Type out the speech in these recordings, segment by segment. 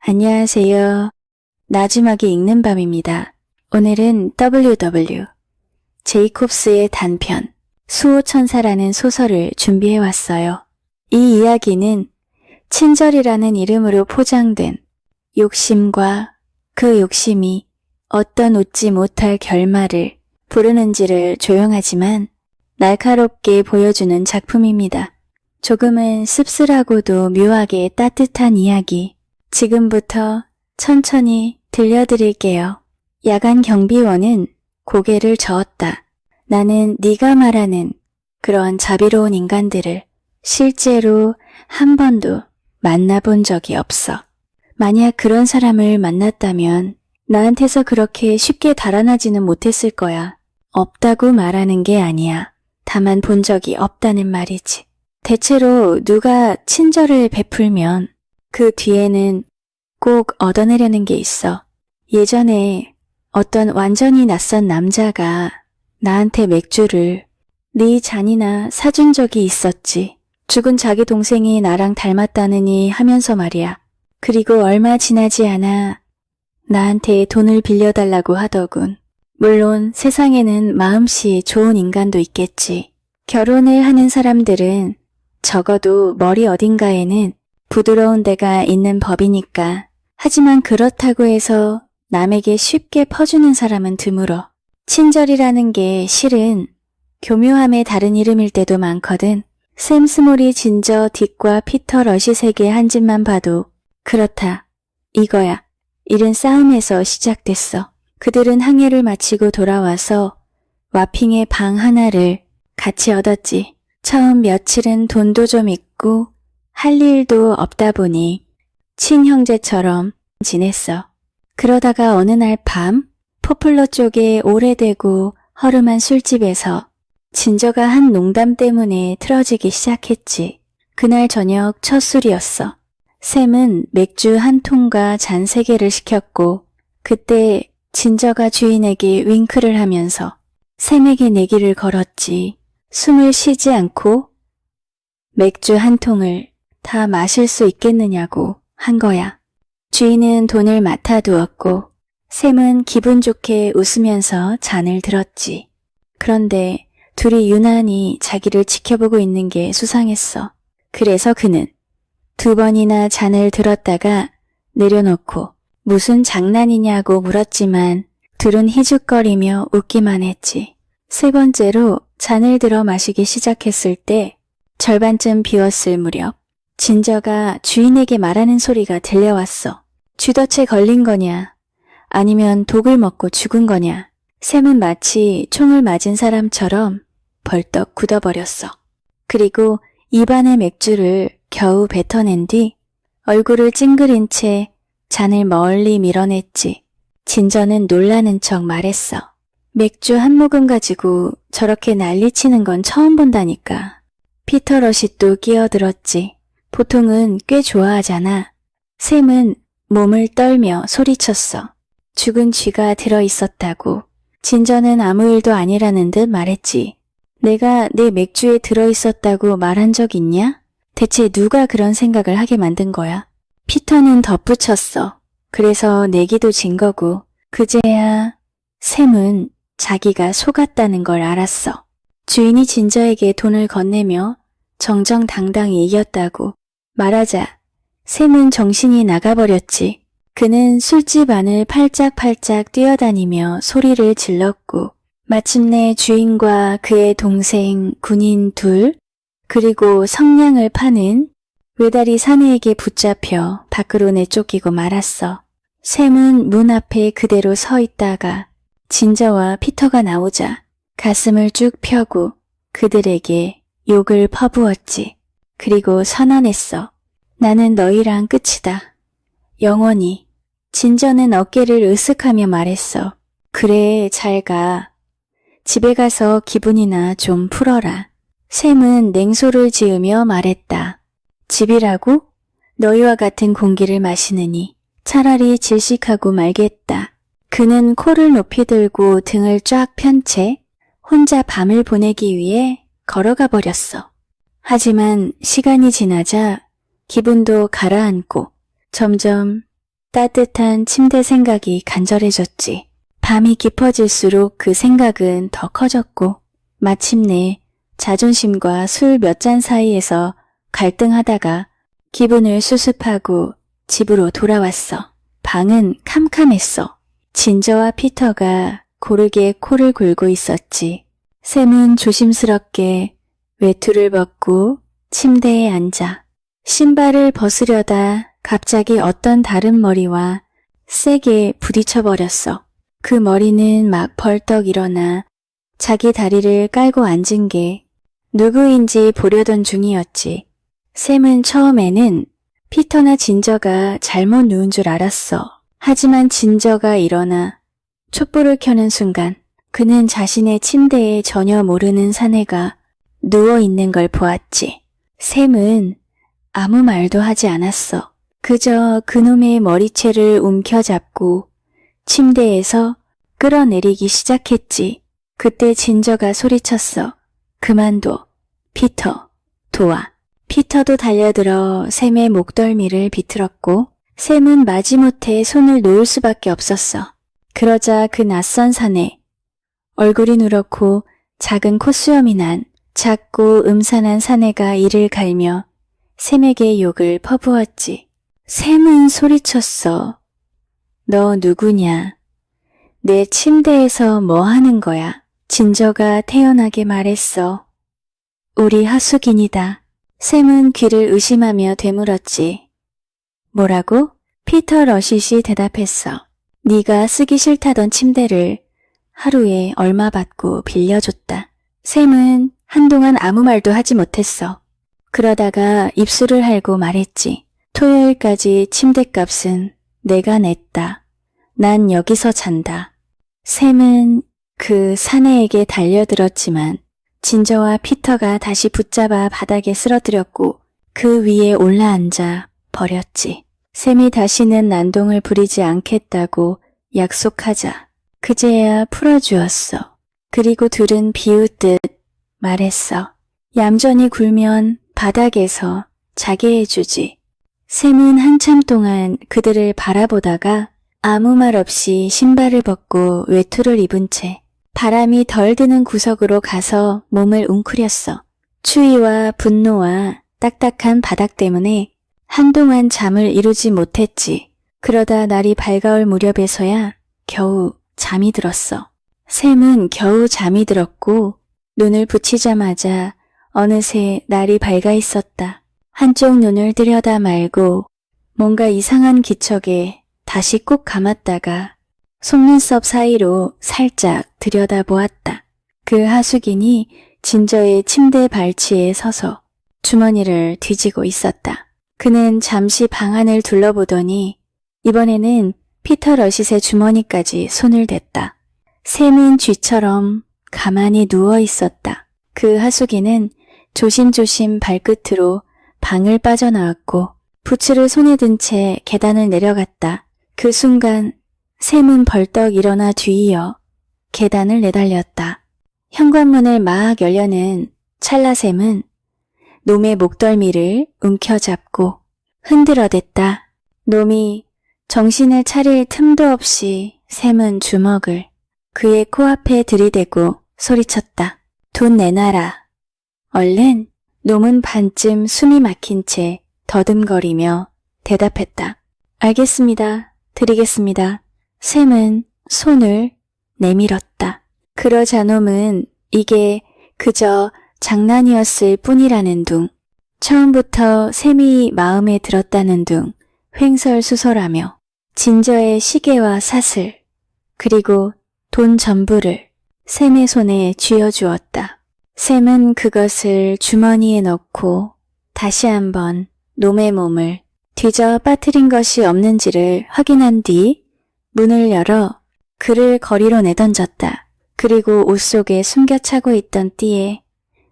안녕하세요. 나지막이 읽는 밤입니다. 오늘은 WW 제이콥스의 단편 수호천사라는 소설을 준비해왔어요. 이 이야기는 친절이라는 이름으로 포장된 욕심과 그 욕심이 어떤 웃지 못할 결말을 부르는지를 조용하지만 날카롭게 보여주는 작품입니다. 조금은 씁쓸하고도 묘하게 따뜻한 이야기, 지금부터 천천히 들려드릴게요. 야간 경비원은 고개를 저었다. 나는 네가 말하는 그런 자비로운 인간들을 실제로 한 번도 만나본 적이 없어. 만약 그런 사람을 만났다면 나한테서 그렇게 쉽게 달아나지는 못했을 거야. 없다고 말하는 게 아니야. 다만 본 적이 없다는 말이지. 대체로 누가 친절을 베풀면 그 뒤에는 꼭 얻어내려는 게 있어. 예전에 어떤 완전히 낯선 남자가 나한테 맥주를 네 잔이나 사준 적이 있었지. 죽은 자기 동생이 나랑 닮았다느니 하면서 말이야. 그리고 얼마 지나지 않아 나한테 돈을 빌려달라고 하더군. 물론 세상에는 마음씨 좋은 인간도 있겠지. 결혼을 하는 사람들은 적어도 머리 어딘가에는 부드러운 데가 있는 법이니까. 하지만 그렇다고 해서 남에게 쉽게 퍼주는 사람은 드물어. 친절이라는 게 실은 교묘함의 다른 이름일 때도 많거든. 샘 스몰이 진저 딕과 피터 러시색의 한 집만 봐도 그렇다. 이거야. 일은 싸움에서 시작됐어. 그들은 항해를 마치고 돌아와서 와핑의 방 하나를 같이 얻었지. 처음 며칠은 돈도 좀 있고 할 일도 없다 보니 친형제처럼 지냈어. 그러다가 어느 날 밤 포플러 쪽에 오래되고 허름한 술집에서 진저가 한 농담 때문에 틀어지기 시작했지. 그날 저녁 첫 술이었어. 샘은 맥주 한 통과 잔 3개를 시켰고 그때 진저가 주인에게 윙크를 하면서 샘에게 내기를 걸었지. 숨을 쉬지 않고 맥주 한 통을 다 마실 수 있겠느냐고 한 거야. 주인은 돈을 맡아두었고 샘은 기분 좋게 웃으면서 잔을 들었지. 그런데 둘이 유난히 자기를 지켜보고 있는 게 수상했어. 그래서 그는 2번이나 잔을 들었다가 내려놓고 무슨 장난이냐고 물었지만 둘은 희죽거리며 웃기만 했지. 3번째로 잔을 들어 마시기 시작했을 때 절반쯤 비웠을 무렵 진저가 주인에게 말하는 소리가 들려왔어. 쥐덫에 걸린 거냐 아니면 독을 먹고 죽은 거냐. 샘은 마치 총을 맞은 사람처럼 벌떡 굳어버렸어. 그리고 입안의 맥주를 겨우 뱉어낸 뒤 얼굴을 찡그린 채 잔을 멀리 밀어냈지. 진저는 놀라는 척 말했어. 맥주 한 모금 가지고 저렇게 난리치는 건 처음 본다니까. 피터 러시 또 끼어들었지. 보통은 꽤 좋아하잖아. 샘은 몸을 떨며 소리쳤어. 죽은 쥐가 들어있었다고. 진저는 아무 일도 아니라는 듯 말했지. 내가 내 맥주에 들어있었다고 말한 적 있냐? 대체 누가 그런 생각을 하게 만든 거야? 피터는 덧붙였어. 그래서 내기도 진 거고. 그제야 샘은 자기가 속았다는 걸 알았어. 주인이 진저에게 돈을 건네며 정정당당히 이겼다고 말하자 샘은 정신이 나가버렸지. 그는 술집 안을 팔짝팔짝 뛰어다니며 소리를 질렀고 마침내 주인과 그의 동생 군인 2 그리고 성냥을 파는 외다리 사내에게 붙잡혀 밖으로 내쫓기고 말았어. 샘은 문 앞에 그대로 서 있다가 진저와 피터가 나오자 가슴을 쭉 펴고 그들에게 욕을 퍼부었지. 그리고 선언했어. 나는 너희랑 끝이다. 영원히. 진저는 어깨를 으쓱하며 말했어. 그래, 잘 가. 집에 가서 기분이나 좀 풀어라. 샘은 냉소를 지으며 말했다. 집이라고? 너희와 같은 공기를 마시느니 차라리 질식하고 말겠다. 그는 코를 높이 들고 등을 쫙 편 채 혼자 밤을 보내기 위해 걸어가 버렸어. 하지만 시간이 지나자 기분도 가라앉고 점점 따뜻한 침대 생각이 간절해졌지. 밤이 깊어질수록 그 생각은 더 커졌고 마침내 자존심과 술 몇 잔 사이에서 갈등하다가 기분을 수습하고 집으로 돌아왔어. 방은 캄캄했어. 진저와 피터가 고르게 코를 골고 있었지. 샘은 조심스럽게 외투를 벗고 침대에 앉아 신발을 벗으려다 갑자기 어떤 다른 머리와 세게 부딪혀버렸어. 그 머리는 막 벌떡 일어나 자기 다리를 깔고 앉은 게 누구인지 보려던 중이었지. 샘은 처음에는 피터나 진저가 잘못 누운 줄 알았어. 하지만 진저가 일어나 촛불을 켜는 순간 그는 자신의 침대에 전혀 모르는 사내가 누워있는 걸 보았지. 샘은 아무 말도 하지 않았어. 그저 그놈의 머리채를 움켜잡고 침대에서 끌어내리기 시작했지. 그때 진저가 소리쳤어. 그만둬. 피터, 도와. 피터도 달려들어 샘의 목덜미를 비틀었고 샘은 마지못해 손을 놓을 수밖에 없었어. 그러자 그 낯선 사내, 얼굴이 누렇고 작은 콧수염이 난 작고 음산한 사내가 이를 갈며 샘에게 욕을 퍼부었지. 샘은 소리쳤어. 너 누구냐? 내 침대에서 뭐 하는 거야? 진저가 태연하게 말했어. 우리 하숙인이다. 샘은 귀를 의심하며 되물었지. 뭐라고? 피터 러시시 대답했어. 네가 쓰기 싫다던 침대를 하루에 얼마 받고 빌려줬다. 샘은 한동안 아무 말도 하지 못했어. 그러다가 입술을 할고 말했지. 토요일까지 침대값은 내가 냈다. 난 여기서 잔다. 샘은 그 사내에게 달려들었지만 진저와 피터가 다시 붙잡아 바닥에 쓰러뜨렸고 그 위에 올라앉아 버렸지. 샘이 다시는 난동을 부리지 않겠다고 약속하자 그제야 풀어주었어. 그리고 둘은 비웃듯 말했어. 얌전히 굴면 바닥에서 자게 해주지. 샘은 한참 동안 그들을 바라보다가 아무 말 없이 신발을 벗고 외투를 입은 채 바람이 덜 드는 구석으로 가서 몸을 웅크렸어. 추위와 분노와 딱딱한 바닥 때문에 한동안 잠을 이루지 못했지. 그러다 날이 밝아올 무렵에서야 겨우 잠이 들었어. 샘은 겨우 잠이 들었고 눈을 붙이자마자 어느새 날이 밝아 있었다. 한쪽 눈을 들여다 말고 뭔가 이상한 기척에 다시 꾹 감았다가 속눈썹 사이로 살짝 들여다보았다. 그 하숙인이 진저의 침대 발치에 서서 주머니를 뒤지고 있었다. 그는 잠시 방 안을 둘러보더니 이번에는 피터 러시의 주머니까지 손을 댔다. 샘은 쥐처럼 가만히 누워 있었다. 그 하숙인은 조심조심 발끝으로 방을 빠져나왔고 부츠를 손에 든 채 계단을 내려갔다. 그 순간 샘은 벌떡 일어나 뒤이어 계단을 내달렸다. 현관문을 막 열려는 찰나 샘은 놈의 목덜미를 움켜잡고 흔들어댔다. 놈이 정신을 차릴 틈도 없이 샘은 주먹을 그의 코앞에 들이대고 소리쳤다. 돈 내놔라. 얼른. 놈은 반쯤 숨이 막힌 채 더듬거리며 대답했다. 알겠습니다. 드리겠습니다. 샘은 손을 내밀었다. 그러자 놈은 이게 그저 장난이었을 뿐이라는 둥, 처음부터 샘이 마음에 들었다는 둥 횡설수설하며 진저의 시계와 사슬 그리고 돈 전부를 샘의 손에 쥐어주었다. 샘은 그것을 주머니에 넣고 다시 한번 놈의 몸을 뒤져 빠뜨린 것이 없는지를 확인한 뒤 문을 열어 그를 거리로 내던졌다. 그리고 옷 속에 숨겨 차고 있던 띠에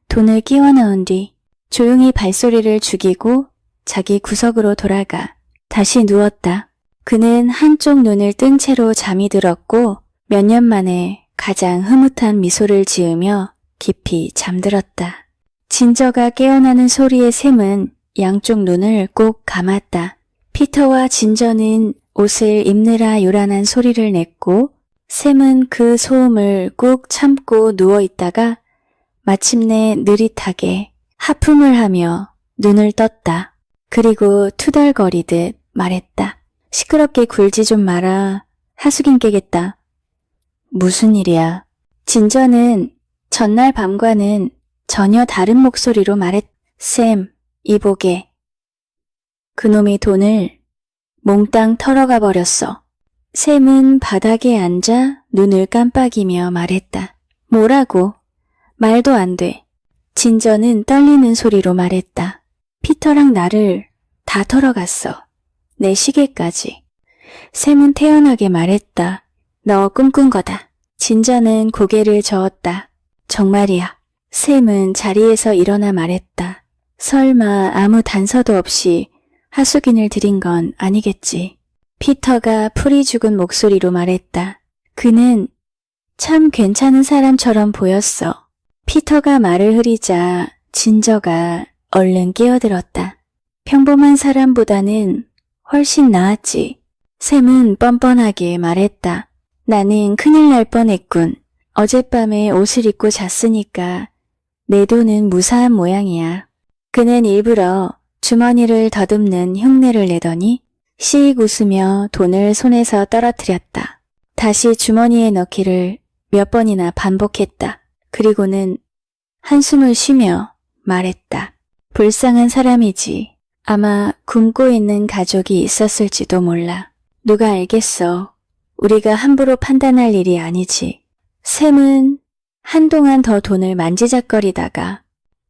돈을 끼워 넣은 뒤 조용히 발소리를 죽이고 자기 구석으로 돌아가 다시 누웠다. 그는 한쪽 눈을 뜬 채로 잠이 들었고 몇 년 만에 가장 흐뭇한 미소를 지으며 깊이 잠들었다. 진저가 깨어나는 소리에 샘은 양쪽 눈을 꼭 감았다. 피터와 진저는 옷을 입느라 요란한 소리를 냈고 샘은 그 소음을 꾹 참고 누워있다가 마침내 느릿하게 하품을 하며 눈을 떴다. 그리고 투덜거리듯 말했다. 시끄럽게 굴지 좀 마라. 하숙인 깨겠다. 무슨 일이야? 진저는 전날 밤과는 전혀 다른 목소리로 말했다. 샘, 이보게. 그놈이 돈을 몽땅 털어가 버렸어. 샘은 바닥에 앉아 눈을 깜빡이며 말했다. 뭐라고? 말도 안 돼. 진저는 떨리는 소리로 말했다. 피터랑 나를 다 털어갔어. 내 시계까지. 샘은 태연하게 말했다. 너 꿈꾼 거다. 진저는 고개를 저었다. 정말이야. 샘은 자리에서 일어나 말했다. 설마 아무 단서도 없이 하숙인을 들인 건 아니겠지. 피터가 풀이 죽은 목소리로 말했다. 그는 참 괜찮은 사람처럼 보였어. 피터가 말을 흐리자 진저가 얼른 끼어들었다. 평범한 사람보다는 훨씬 나았지. 샘은 뻔뻔하게 말했다. 나는 큰일 날 뻔했군. 어젯밤에 옷을 입고 잤으니까 내 돈은 무사한 모양이야. 그는 일부러 주머니를 더듬는 흉내를 내더니 씩 웃으며 돈을 손에서 떨어뜨렸다. 다시 주머니에 넣기를 몇 번이나 반복했다. 그리고는 한숨을 쉬며 말했다. 불쌍한 사람이지. 아마 굶고 있는 가족이 있었을지도 몰라. 누가 알겠어. 우리가 함부로 판단할 일이 아니지. 샘은 한동안 더 돈을 만지작거리다가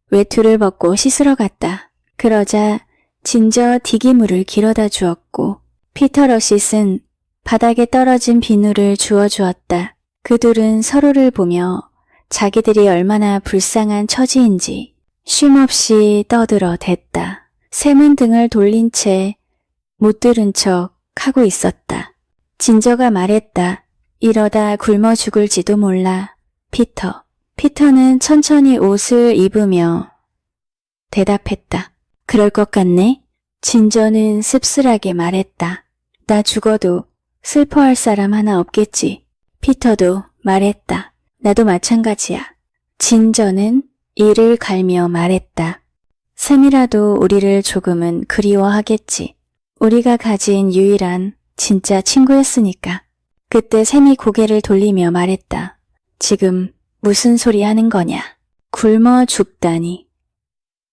외투를 벗고 씻으러 갔다. 그러자 진저 디기물을 길어다 주었고 피터 러시슨 바닥에 떨어진 비누를 주워주었다. 그 둘은 서로를 보며 자기들이 얼마나 불쌍한 처지인지 쉼없이 떠들어 댔다. 샘은 등을 돌린 채 못 들은 척 하고 있었다. 진저가 말했다. 이러다 굶어 죽을지도 몰라. 피터. 피터는 천천히 옷을 입으며 대답했다. 그럴 것 같네? 진저는 씁쓸하게 말했다. 나 죽어도 슬퍼할 사람 하나 없겠지. 피터도 말했다. 나도 마찬가지야. 진저는 이를 갈며 말했다. 샘이라도 우리를 조금은 그리워하겠지. 우리가 가진 유일한 진짜 친구였으니까. 그때 샘이 고개를 돌리며 말했다. 지금 무슨 소리 하는 거냐? 굶어 죽다니.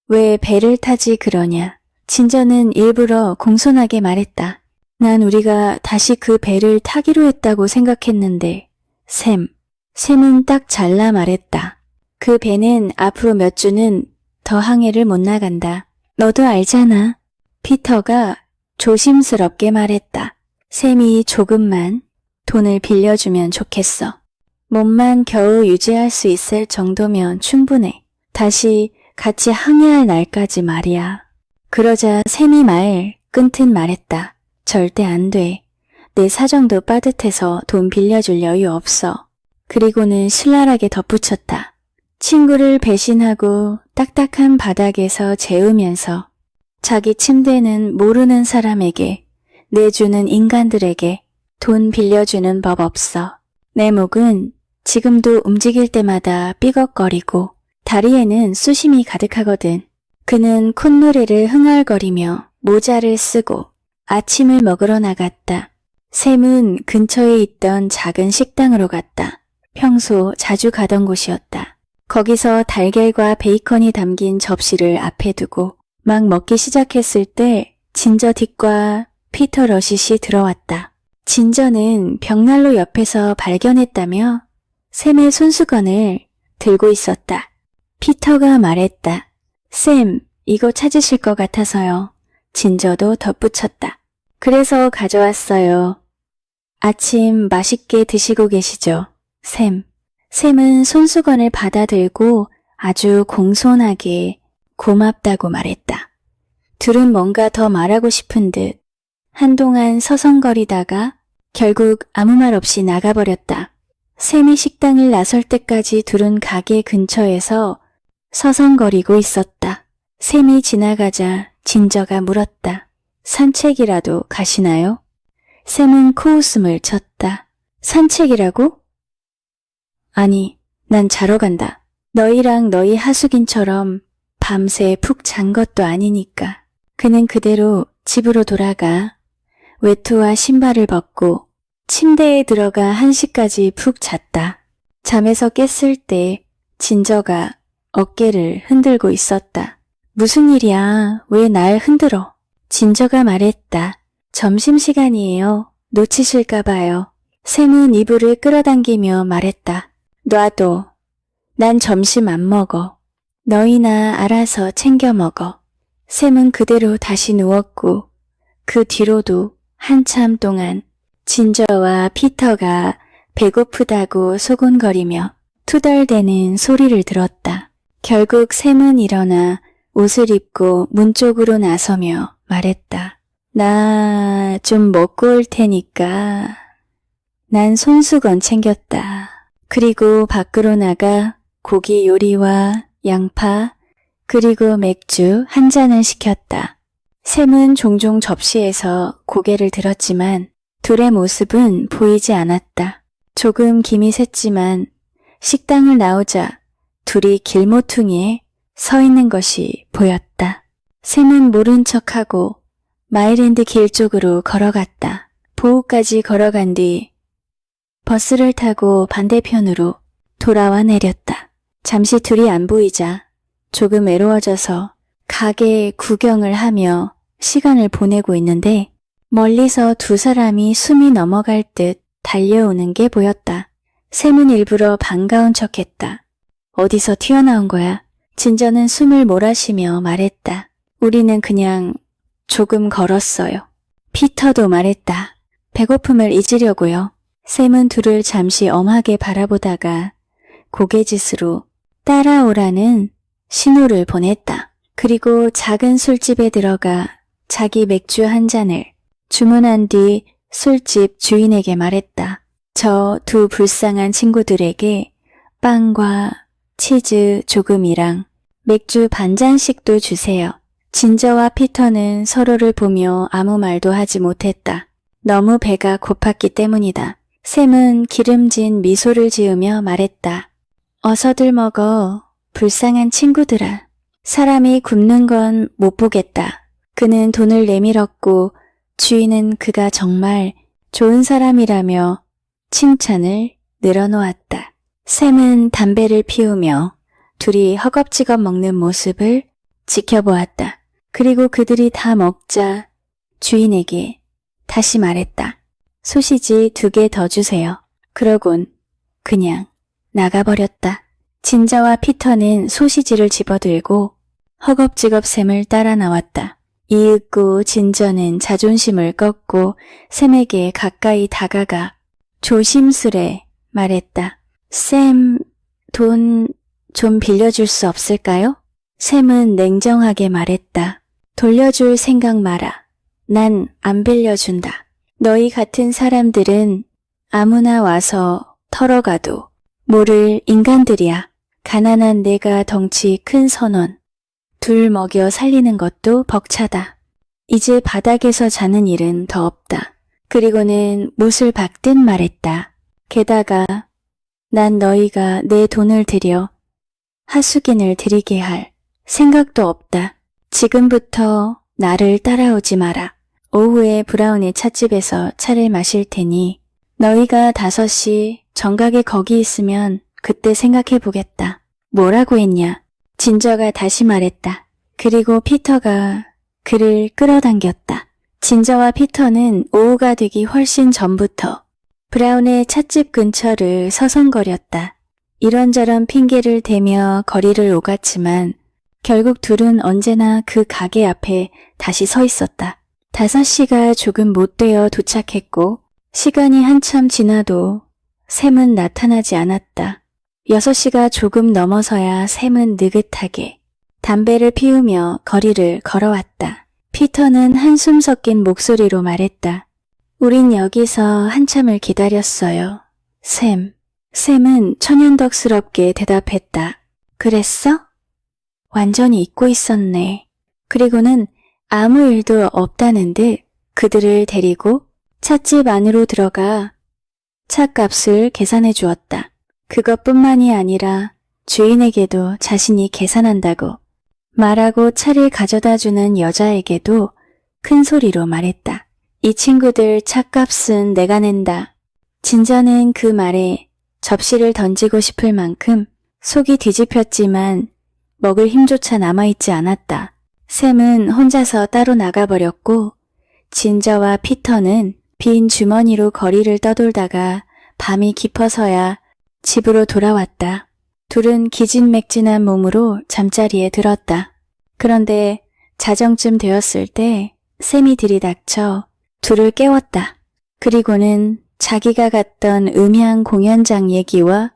왜 배를 타지 그러냐? 진저는 일부러 공손하게 말했다. 난 우리가 다시 그 배를 타기로 했다고 생각했는데 샘은 딱 잘라 말했다. 그 배는 앞으로 몇 주는 더 항해를 못 나간다. 너도 알잖아. 피터가 조심스럽게 말했다. 샘이 조금만 돈을 빌려주면 좋겠어. 몸만 겨우 유지할 수 있을 정도면 충분해. 다시 같이 항해할 날까지 말이야. 그러자 샘이 말 끊듯 말했다. 절대 안 돼. 내 사정도 빠듯해서 돈 빌려줄 여유 없어. 그리고는 신랄하게 덧붙였다. 친구를 배신하고 딱딱한 바닥에서 재우면서 자기 침대는 모르는 사람에게 내주는 인간들에게 돈 빌려주는 법 없어. 내 목은 지금도 움직일 때마다 삐걱거리고 다리에는 수심이 가득하거든. 그는 콧노래를 흥얼거리며 모자를 쓰고 아침을 먹으러 나갔다. 샘은 근처에 있던 작은 식당으로 갔다. 평소 자주 가던 곳이었다. 거기서 달걀과 베이컨이 담긴 접시를 앞에 두고 막 먹기 시작했을 때 진저 딕과 피터 러시시 들어왔다. 진저는 벽난로 옆에서 발견했다며 샘의 손수건을 들고 있었다. 피터가 말했다. 샘, 이거 찾으실 것 같아서요. 진저도 덧붙였다. 그래서 가져왔어요. 아침 맛있게 드시고 계시죠? 샘은 손수건을 받아들고 아주 공손하게 고맙다고 말했다. 둘은 뭔가 더 말하고 싶은 듯 한동안 서성거리다가 결국 아무 말 없이 나가버렸다. 샘이 식당을 나설 때까지 둘은 가게 근처에서 서성거리고 있었다. 샘이 지나가자 진저가 물었다. 산책이라도 가시나요? 샘은 코웃음을 쳤다. 산책이라고? 아니, 난 자러 간다. 너희랑 너희 하숙인처럼 밤새 푹 잔 것도 아니니까. 그는 그대로 집으로 돌아가 외투와 신발을 벗고 침대에 들어가 1시까지 푹 잤다. 잠에서 깼을 때 진저가 어깨를 흔들고 있었다. 무슨 일이야? 왜 날 흔들어? 진저가 말했다. 점심시간이에요. 놓치실까봐요. 샘은 이불을 끌어당기며 말했다. 놔둬. 난 점심 안 먹어. 너희나 알아서 챙겨 먹어. 샘은 그대로 다시 누웠고 그 뒤로도 한참 동안 진저와 피터가 배고프다고 소곤거리며 투덜대는 소리를 들었다. 결국 샘은 일어나 옷을 입고 문 쪽으로 나서며 말했다. 나 좀 먹고 올 테니까. 난 손수건 챙겼다. 그리고 밖으로 나가 고기 요리와 양파 그리고 맥주 1잔을 시켰다. 샘은 종종 접시에서 고개를 들었지만 둘의 모습은 보이지 않았다. 조금 김이 샜지만 식당을 나오자 둘이 길모퉁이에 서 있는 것이 보였다. 샘은 모른 척하고 마일랜드 길 쪽으로 걸어갔다. 보호까지 걸어간 뒤 버스를 타고 반대편으로 돌아와 내렸다. 잠시 둘이 안 보이자 조금 외로워져서 가게 구경을 하며 시간을 보내고 있는데 멀리서 두 사람이 숨이 넘어갈 듯 달려오는 게 보였다. 샘은 일부러 반가운 척했다. 어디서 튀어나온 거야? 진저는 숨을 몰아쉬며 말했다. 우리는 그냥 조금 걸었어요. 피터도 말했다. 배고픔을 잊으려고요. 샘은 둘을 잠시 엄하게 바라보다가 고개짓으로 따라오라는 신호를 보냈다. 그리고 작은 술집에 들어가 자기 맥주 1잔을 주문한 뒤 술집 주인에게 말했다. 저 두 불쌍한 친구들에게 빵과 치즈 조금이랑 맥주 반잔씩도 주세요. 진저와 피터는 서로를 보며 아무 말도 하지 못했다. 너무 배가 고팠기 때문이다. 샘은 기름진 미소를 지으며 말했다. 어서들 먹어. 불쌍한 친구들아. 사람이 굶는 건 못 보겠다. 그는 돈을 내밀었고 주인은 그가 정말 좋은 사람이라며 칭찬을 늘어놓았다. 샘은 담배를 피우며 둘이 허겁지겁 먹는 모습을 지켜보았다. 그리고 그들이 다 먹자 주인에게 다시 말했다. 소시지 2개 더 주세요. 그러곤 그냥 나가버렸다. 진저와 피터는 소시지를 집어들고 허겁지겁 샘을 따라 나왔다. 이윽고 진저는 자존심을 꺾고 샘에게 가까이 다가가 조심스레 말했다. 샘, 돈 좀 빌려줄 수 없을까요? 샘은 냉정하게 말했다. 돌려줄 생각 마라. 난 안 빌려준다. 너희 같은 사람들은 아무나 와서 털어가도 모를 인간들이야. 가난한 내가 덩치 큰 선원. 둘 먹여 살리는 것도 벅차다. 이제 바닥에서 자는 일은 더 없다. 그리고는 못을 박듯 말했다. 게다가 난 너희가 내 돈을 들여 하숙인을 들이게 할 생각도 없다. 지금부터 나를 따라오지 마라. 오후에 브라운의 찻집에서 차를 마실 테니 너희가 5시 정각에 거기 있으면 그때 생각해보겠다. 뭐라고 했냐? 진저가 다시 말했다. 그리고 피터가 그를 끌어당겼다. 진저와 피터는 오후가 되기 훨씬 전부터 브라운의 찻집 근처를 서성거렸다. 이런저런 핑계를 대며 거리를 오갔지만 결국 둘은 언제나 그 가게 앞에 다시 서 있었다. 5시가 조금 못되어 도착했고 시간이 한참 지나도 샘은 나타나지 않았다. 6시가 조금 넘어서야 샘은 느긋하게 담배를 피우며 거리를 걸어왔다. 피터는 한숨 섞인 목소리로 말했다. 우린 여기서 한참을 기다렸어요. 샘은 천연덕스럽게 대답했다. 그랬어? 완전히 잊고 있었네. 그리고는 아무 일도 없다는 듯 그들을 데리고 찻집 안으로 들어가 찻값을 계산해 주었다. 그것뿐만이 아니라 주인에게도 자신이 계산한다고 말하고 차를 가져다 주는 여자에게도 큰 소리로 말했다. 이 친구들 찻값은 내가 낸다. 진저는 그 말에 접시를 던지고 싶을 만큼 속이 뒤집혔지만 먹을 힘조차 남아있지 않았다. 샘은 혼자서 따로 나가버렸고 진저와 피터는 빈 주머니로 거리를 떠돌다가 밤이 깊어서야 집으로 돌아왔다. 둘은 기진맥진한 몸으로 잠자리에 들었다. 그런데 자정쯤 되었을 때 샘이 들이닥쳐 둘을 깨웠다. 그리고는 자기가 갔던 음향 공연장 얘기와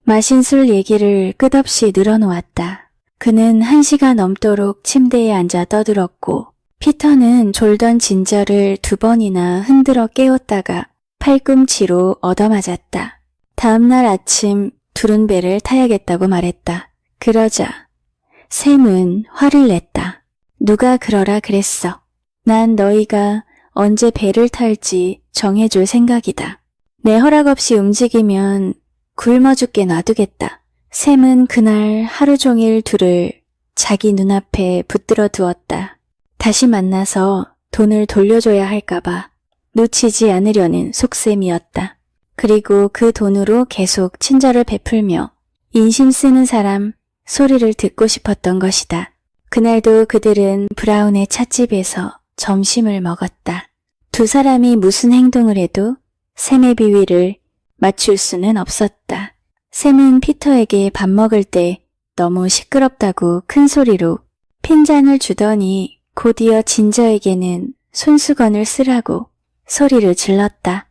마신 술 얘기를 끝없이 늘어놓았다. 그는 1시간 넘도록 침대에 앉아 떠들었고 피터는 졸던 진저를 2번이나 흔들어 깨웠다가 팔꿈치로 얻어맞았다. 다음날 아침 둘은 배를 타야겠다고 말했다. 그러자 샘은 화를 냈다. 누가 그러라 그랬어. 난 너희가 언제 배를 탈지 정해줄 생각이다. 내 허락 없이 움직이면 굶어 죽게 놔두겠다. 샘은 그날 하루 종일 둘을 자기 눈앞에 붙들어 두었다. 다시 만나서 돈을 돌려줘야 할까봐 놓치지 않으려는 속셈이었다. 그리고 그 돈으로 계속 친절을 베풀며 인심 쓰는 사람 소리를 듣고 싶었던 것이다. 그날도 그들은 브라운의 찻집에서 점심을 먹었다. 두 사람이 무슨 행동을 해도 샘의 비위를 맞출 수는 없었다. 샘은 피터에게 밥 먹을 때 너무 시끄럽다고 큰 소리로 핀잔을 주더니 곧이어 진저에게는 손수건을 쓰라고 소리를 질렀다.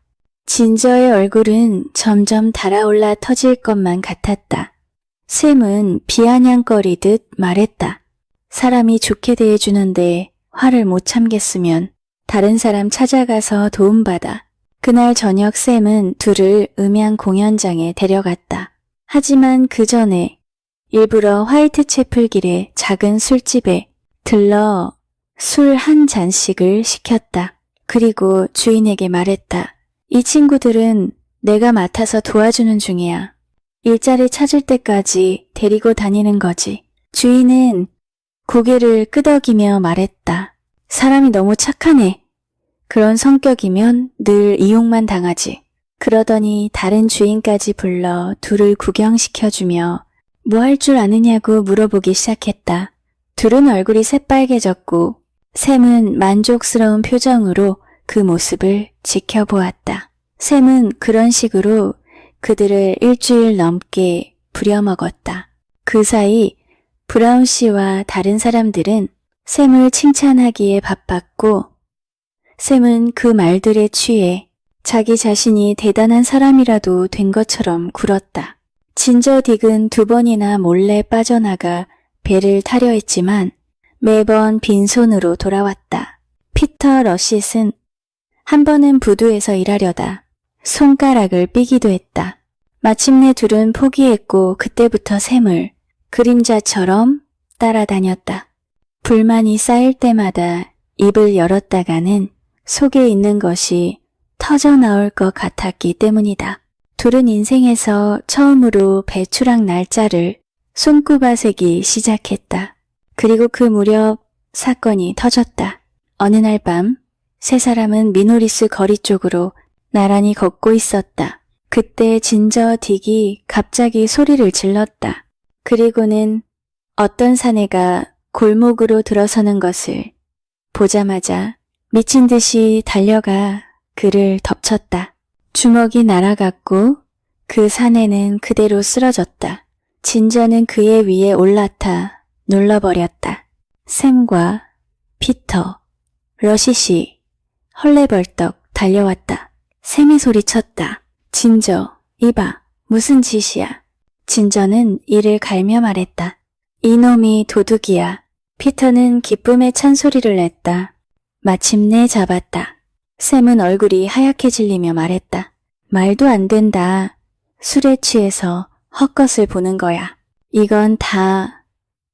진저의 얼굴은 점점 달아올라 터질 것만 같았다. 샘은 비아냥거리듯 말했다. 사람이 좋게 대해주는데 화를 못 참겠으면 다른 사람 찾아가서 도움받아. 그날 저녁 샘은 둘을 음향 공연장에 데려갔다. 하지만 그 전에 일부러 화이트채플길의 작은 술집에 들러 술 한 잔씩을 시켰다. 그리고 주인에게 말했다. 이 친구들은 내가 맡아서 도와주는 중이야. 일자리 찾을 때까지 데리고 다니는 거지. 주인은 고개를 끄덕이며 말했다. 사람이 너무 착하네. 그런 성격이면 늘 이용만 당하지. 그러더니 다른 주인까지 불러 둘을 구경시켜주며 뭐 할 줄 아느냐고 물어보기 시작했다. 둘은 얼굴이 새빨개졌고 샘은 만족스러운 표정으로 그 모습을 지켜보았다. 샘은 그런 식으로 그들을 일주일 넘게 부려먹었다. 그 사이 브라운 씨와 다른 사람들은 샘을 칭찬하기에 바빴고 샘은 그 말들에 취해 자기 자신이 대단한 사람이라도 된 것처럼 굴었다. 진저 딕은 2번이나 몰래 빠져나가 배를 타려 했지만 매번 빈손으로 돌아왔다. 피터 러싯은 한 번은 부두에서 일하려다 손가락을 삐기도 했다. 마침내 둘은 포기했고 그때부터 샘을 그림자처럼 따라다녔다. 불만이 쌓일 때마다 입을 열었다가는 속에 있는 것이 터져나올 것 같았기 때문이다. 둘은 인생에서 처음으로 배추락 날짜를 손꼽아 세기 시작했다. 그리고 그 무렵 사건이 터졌다. 어느 날 밤 세 사람은 미노리스 거리 쪽으로 나란히 걷고 있었다. 그때 진저 딕이 갑자기 소리를 질렀다. 그리고는 어떤 사내가 골목으로 들어서는 것을 보자마자 미친 듯이 달려가 그를 덮쳤다. 주먹이 날아갔고 그 사내는 그대로 쓰러졌다. 진저는 그의 위에 올라타 눌러버렸다. 샘과 피터, 러시시 헐레벌떡 달려왔다. 샘이 소리쳤다. 진저, 이봐, 무슨 짓이야. 진저는 이를 갈며 말했다. 이놈이 도둑이야. 피터는 기쁨에 찬 소리를 냈다. 마침내 잡았다. 샘은 얼굴이 하얗게 질리며 말했다. 말도 안 된다. 술에 취해서 헛것을 보는 거야. 이건 다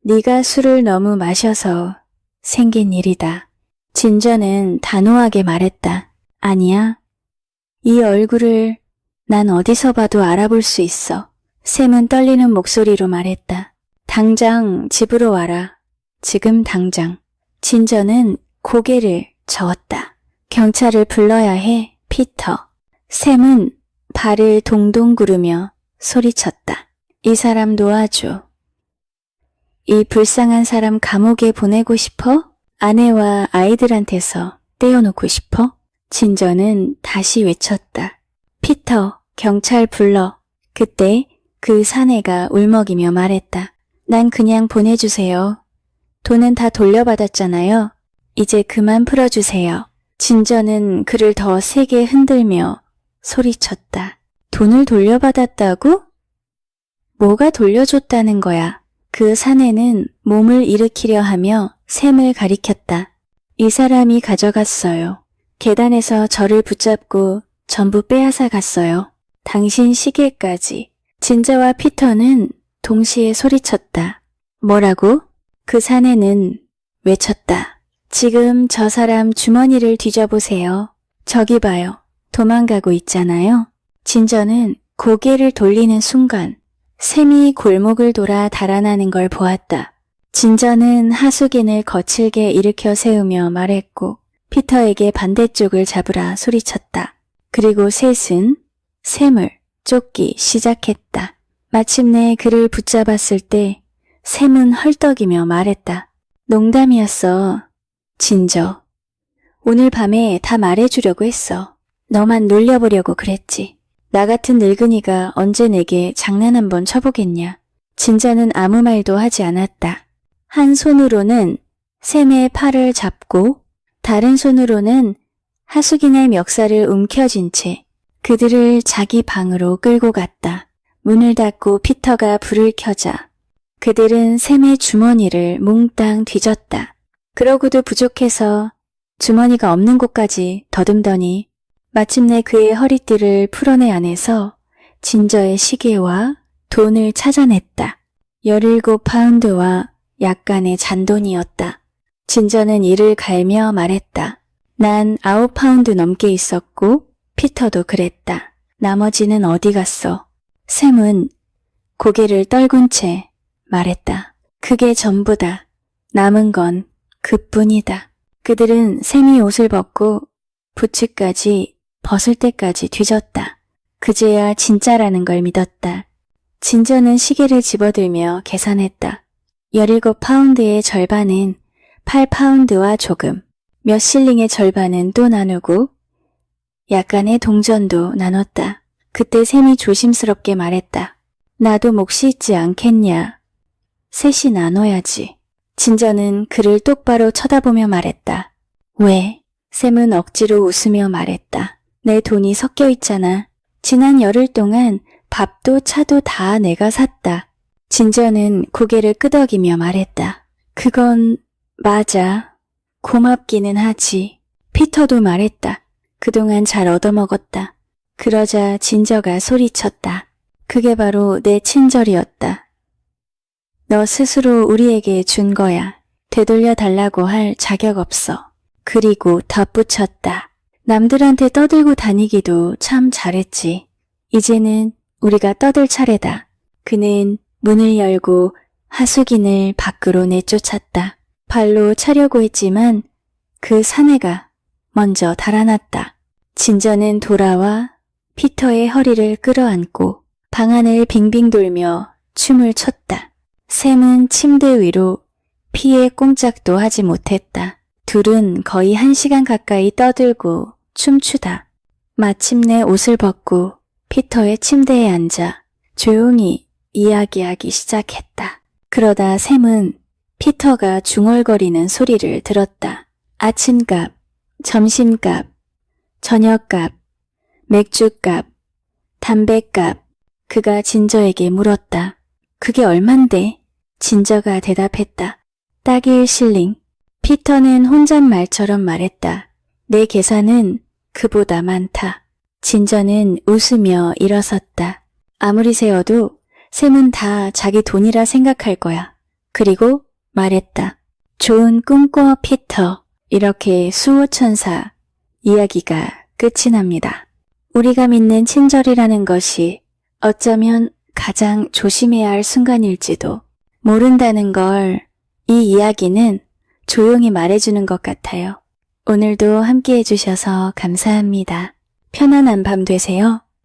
네가 술을 너무 마셔서 생긴 일이다. 진저는 단호하게 말했다. 아니야, 이 얼굴을 난 어디서 봐도 알아볼 수 있어. 샘은 떨리는 목소리로 말했다. 당장 집으로 와라. 지금 당장. 진저는 고개를 저었다. 경찰을 불러야 해, 피터. 샘은 발을 동동 구르며 소리쳤다. 이 사람 놓아줘. 이 불쌍한 사람 감옥에 보내고 싶어? 아내와 아이들한테서 떼어놓고 싶어? 진저는 다시 외쳤다. 피터, 경찰 불러. 그때 그 사내가 울먹이며 말했다. 난 그냥 보내주세요. 돈은 다 돌려받았잖아요. 이제 그만 풀어주세요. 진저는 그를 더 세게 흔들며 소리쳤다. 돈을 돌려받았다고? 뭐가 돌려줬다는 거야? 그 사내는 몸을 일으키려 하며 샘을 가리켰다. 이 사람이 가져갔어요. 계단에서 저를 붙잡고 전부 빼앗아 갔어요. 당신 시계까지. 진저와 피터는 동시에 소리쳤다. 뭐라고? 그 사내는 외쳤다. 지금 저 사람 주머니를 뒤져보세요. 저기 봐요. 도망가고 있잖아요. 진저는 고개를 돌리는 순간 샘이 골목을 돌아 달아나는 걸 보았다. 진저는 하수긴을 거칠게 일으켜 세우며 말했고 피터에게 반대쪽을 잡으라 소리쳤다. 그리고 셋은 샘을 쫓기 시작했다. 마침내 그를 붙잡았을 때 샘은 헐떡이며 말했다. 농담이었어. 진저. 오늘 밤에 다 말해주려고 했어. 너만 놀려보려고 그랬지. 나 같은 늙은이가 언제 내게 장난 한번 쳐보겠냐. 진저는 아무 말도 하지 않았다. 한 손으로는 샘의 팔을 잡고 다른 손으로는 하수긴의 멱살을 움켜쥔 채 그들을 자기 방으로 끌고 갔다. 문을 닫고 피터가 불을 켜자 그들은 샘의 주머니를 몽땅 뒤졌다. 그러고도 부족해서 주머니가 없는 곳까지 더듬더니 마침내 그의 허리띠를 풀어내 안에서 진저의 시계와 돈을 찾아냈다. 17파운드와 약간의 잔돈이었다. 진저는 이를 갈며 말했다. 난 9파운드 넘게 있었고 피터도 그랬다. 나머지는 어디 갔어? 샘은 고개를 떨군 채 말했다. 그게 전부다. 남은 건 그뿐이다. 그들은 샘이 옷을 벗고 부츠까지 벗을 때까지 뒤졌다. 그제야 진짜라는 걸 믿었다. 진저는 시계를 집어들며 계산했다. 17파운드의 절반은 8파운드와 조금, 몇 실링의 절반은 또 나누고 약간의 동전도 나눴다. 그때 샘이 조심스럽게 말했다. 나도 몫이 있지 않겠냐. 셋이 나눠야지. 진저는 그를 똑바로 쳐다보며 말했다. 왜? 샘은 억지로 웃으며 말했다. 내 돈이 섞여 있잖아. 지난 열흘 동안 밥도 차도 다 내가 샀다. 진저는 고개를 끄덕이며 말했다. 그건 맞아. 고맙기는 하지. 피터도 말했다. 그동안 잘 얻어먹었다. 그러자 진저가 소리쳤다. 그게 바로 내 친절이었다. 너 스스로 우리에게 준 거야. 되돌려 달라고 할 자격 없어. 그리고 덧붙였다. 남들한테 떠들고 다니기도 참 잘했지. 이제는 우리가 떠들 차례다. 그는 문을 열고 하수긴을 밖으로 내쫓았다. 발로 차려고 했지만 그 사내가 먼저 달아났다. 진저는 돌아와 피터의 허리를 끌어안고 방 안을 빙빙 돌며 춤을 췄다. 샘은 침대 위로 피해 꼼짝도 하지 못했다. 둘은 거의 1시간 가까이 떠들고 춤추다. 마침내 옷을 벗고 피터의 침대에 앉아 조용히 이야기하기 시작했다. 그러다 샘은 피터가 중얼거리는 소리를 들었다. 아침값, 점심값, 저녁값, 맥주값, 담배값. 그가 진저에게 물었다. 그게 얼만데? 진저가 대답했다. 딱 1실링. 피터는 혼잣말처럼 말했다. 내 계산은 그보다 많다. 진저는 웃으며 일어섰다. 아무리 세어도 샘은 다 자기 돈이라 생각할 거야. 그리고 말했다. 좋은 꿈 꿔, 피터. 이렇게 수호천사 이야기가 끝이 납니다. 우리가 믿는 친절이라는 것이 어쩌면 가장 조심해야 할 순간일지도 모른다는 걸 이 이야기는 조용히 말해주는 것 같아요. 오늘도 함께 해주셔서 감사합니다. 편안한 밤 되세요.